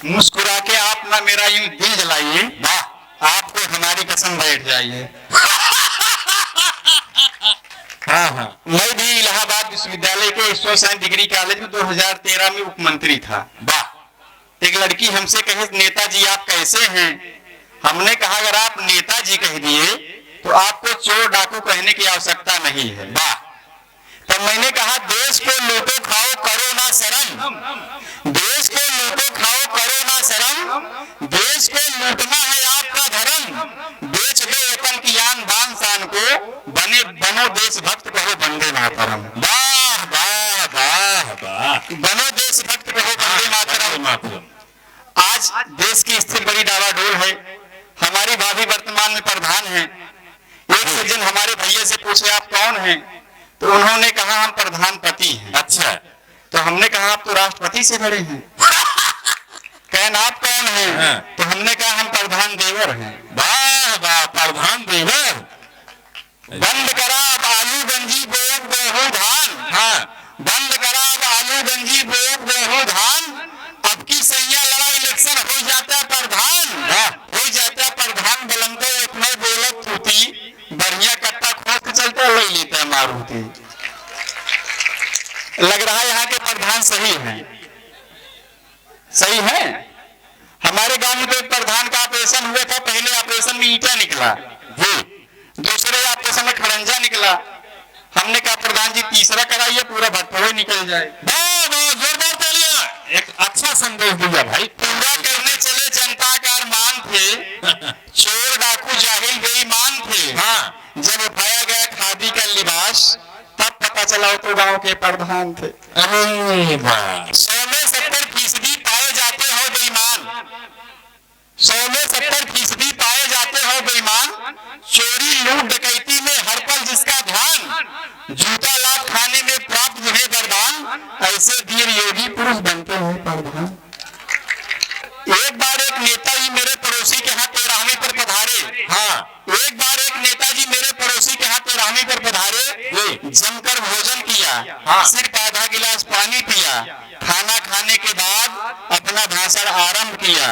मुस्कुरा के आप ना मेरा यूं दिल जलाइए, आपको हमारी कसम बैठ जाइए। हाँ हाँ। मैं भी इलाहाबाद विश्वविद्यालय के सोशल साइंस डिग्री कॉलेज में 2013 में उपमंत्री था। वाह। एक लड़की हमसे कहे नेताजी आप कैसे हैं? हमने कहा अगर आप नेताजी कह दिए तो आपको चोर डाकू कहने की आवश्यकता नहीं है। वाह। तब मैंने कहा देश को लूटो खाओ करो ना शर्म, देश को लूटो खाओ करो ना शर्म, देश को लूटना है आपका धर्म, बेच दो वतन की आन बान शान को, बनो देशभक्त कहो वंदे मातरम। वाह वाह वाह वाह। बनो देशभक्त कहो वंदे मातरम। आज देश की स्थिति बड़ी डावाडोल है। हमारी भाभी वर्तमान में प्रधान है। एक सज्जन हमारे भैया से पूछे आप कौन हैं? तो उन्होंने कहा हम प्रधानपति हैं। अच्छा। तो हमने कहा आप तो राष्ट्रपति से बड़े हैं। कहन आप कौन हैं? हाँ। तो हमने कहा हम प्रधान देवर हैं। वाह वाह प्रधान देवर। बंद करा अब आलू गंजी बोग गेहूं धान। हाँ। बंद करा अब आलू गंजी बोग गेहूं धान, अब की सैया लड़ा इलेक्शन हो जाता प्रधान। हो जाता प्रधान बलंदो इतना बोलत होती, बढ़िया कट्टा खोद चलता ले लेता मारूती। लग रहा है यहाँ के प्रधान सही है, सही है। हमारे गांव में तो एक प्रधान का ऑपरेशन हुआ था। पहले ऑपरेशन में ईंटा निकला, दूसरे ऑपरेशन में खड़ंजा निकला। हमने कहा प्रधान जी तीसरा कराइए पूरा भटभोई निकल जाए। जोरदार तालियां। एक अच्छा संदेश दिया भाई। पूरा करने चले जनता का अरमान थे, चोर डाकू जाहिल बेईमान थे। हाँ। जब उठाया गया खादी का लिबास तब पता चला तो गांव के प्रधान थे। अरे वाह। 100 में 70% पाए जाते हो बेईमान, 100 में 70% पाए जाते हो बेईमान, चोरी लूट डकैती में हर पल जिसका ध्यान, जूता लाभ खाने में प्राप्त जिन्हें वरदान, ऐसे वीर योगी पुरुष बनते हैं प्रधान। एक बार एक नेताजी मेरे पड़ोसी के यहाँ 13वीं पर पधारे। हाँ। एक बार एक नेताजी मेरे पड़ोसी के यहाँ 13वीं पर पधारे, जमकर भोजन किया। हाँ। सिर्फ आधा गिलास पानी पिया। खाना खाने के बाद अपना भाषण आरंभ किया।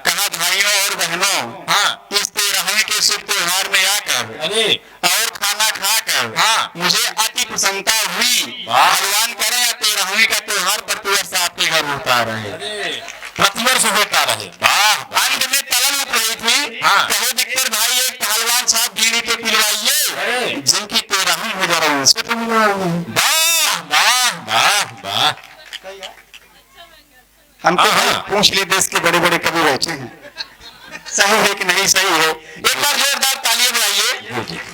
कहा भाइयों और बहनों, हाँ। इस 13वीं के शुभ त्योहार में आकर अरे और खाना खाकर हाँ। मुझे अति प्रसन्नता हुई। वाह। भगवान करे 13वीं का त्योहार प्रतिवर्ष आपके घर होता रहे। प्रतिवर्ष होता रहे। वाह। अंत में तलन उठ रही थी। हाँ। कहे दिक्कत भाई एक पहलवान साहब बीड़ी पे पिलवाइए, जिनकी 13वीं हो जा रही उसको तो वाह वाह वाह वाह। हमको हाँ। भाई पूछ लिए देश के बड़े बड़े कवि बैठे हैं, सही है कि नहीं सही है। एक बार जोरदार तालियां बजाइए।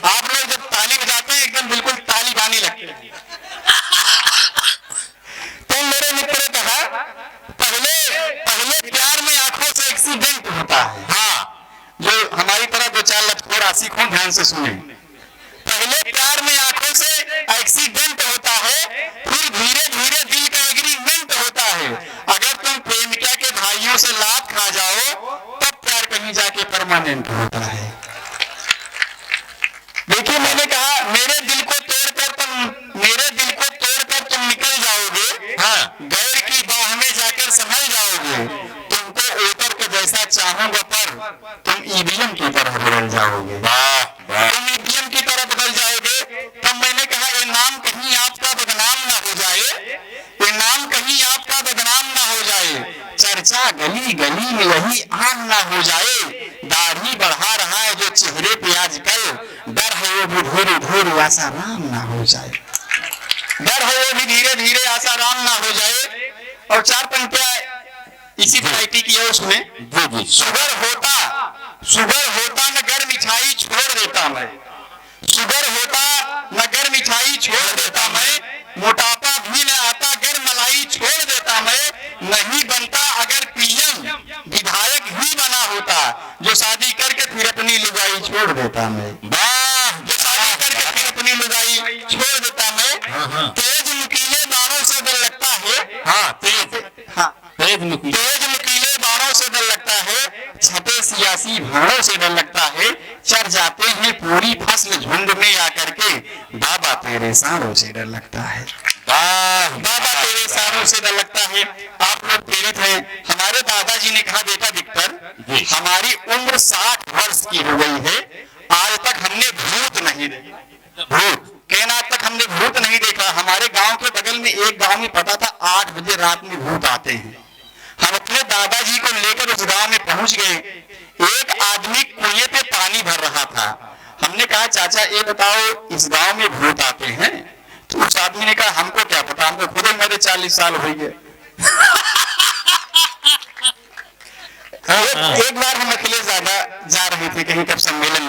आप लोग जब ताली बजाते हैं एकदम बिल्कुल ताली बानी लगते हैं। तो मेरे मित्र ने कहा पहले पहले प्यार में आंखों से एक्सीडेंट होता है। हाँ, जो हमारी तरह दो चार लटकोर आशिक हों ध्यान से सुने। पहले प्यार में आंखों से एक्सीडेंट होता है, फिर धीरे धीरे दिल का एग्रीमेंट होता है। अगर तुम प्रेमिका के भाइयों से लात खा जाओ तब प्यार कहीं जाके परमानेंट होता है। देखिए मैंने कहा मेरे दिल को तोड़कर तुम निकल जाओगे। हाँ। गैर की बाह में जाकर संभल जाओगे। तुमको ओटर के जैसा चाहूंगा पर तुम ईवीएम की तरह बदल जाओगे। तुम ईवीएम की तरह बदल जाओगे। तब मैंने कहा ये नाम कहीं आपका बदनाम ना हो जाए, ये नाम कहीं आपका बदनाम ना हो जाए, चर्चा गली गली में यही आम ना हो जाए। दाढ़ी बढ़ा रहा है जो चेहरे पे आजकल, डर है वो भी धीरे धीरे आसाराम ना हो जाए, डर है वो भी धीरे धीरे आसाराम ना हो जाए। और 4 पंक्तियां इसी वैरायटी की है उसमें। शुगर होता नगर मिठाई छोड़ देता मैं, शुगर होता नगर मिठाई छोड़ देता मैं, मोटापा भी न आता गर मलाई छोड़ देता मैं, नहीं बनता अगर पीएम विधायक ही बना होता, जो शादी करके फिर अपनी लुगाई छोड़ देता मैं। वाह। जो शादी करके फिर अपनी लुगाई छोड़ देता मैं। तेज नुकीले बाणों से डर लगता है। हाँ तेज नुकीले बाणों से डर लगता है, छपे सियासी भाड़ों से डर लगता है, चढ़ जाते हैं पूरी फसल झुंड में आकर के, बाबा तेरे सांडों से डर लगता है। वाह बाबा तेरे इशारों से डर लगता है। आप लोग प्रेरित हैं। हमारे दादाजी ने कहा, बेटा विक्टर, हमारी उम्र 60 वर्ष की हो गई है, आज तक हमने भूत नहीं देखा। भूत कहना, आज तक हमने भूत नहीं देखा। हमारे गांव के बगल में एक गांव में पता था 8 बजे रात में भूत आते हैं। हम अपने दादाजी को लेकर उस गांव में पहुंच गए। एक आदमी कुएं पे पानी भर रहा था। हमने कहा, चाचा ये बताओ, इस गांव में भूत आते हैं? तो उस आदमी ने कहा, हमको क्या पता, हमको खुद ही मेरे 40 साल हो गए। एक बार हम अकेले जा रहे थे कहीं, कब सम्मेलन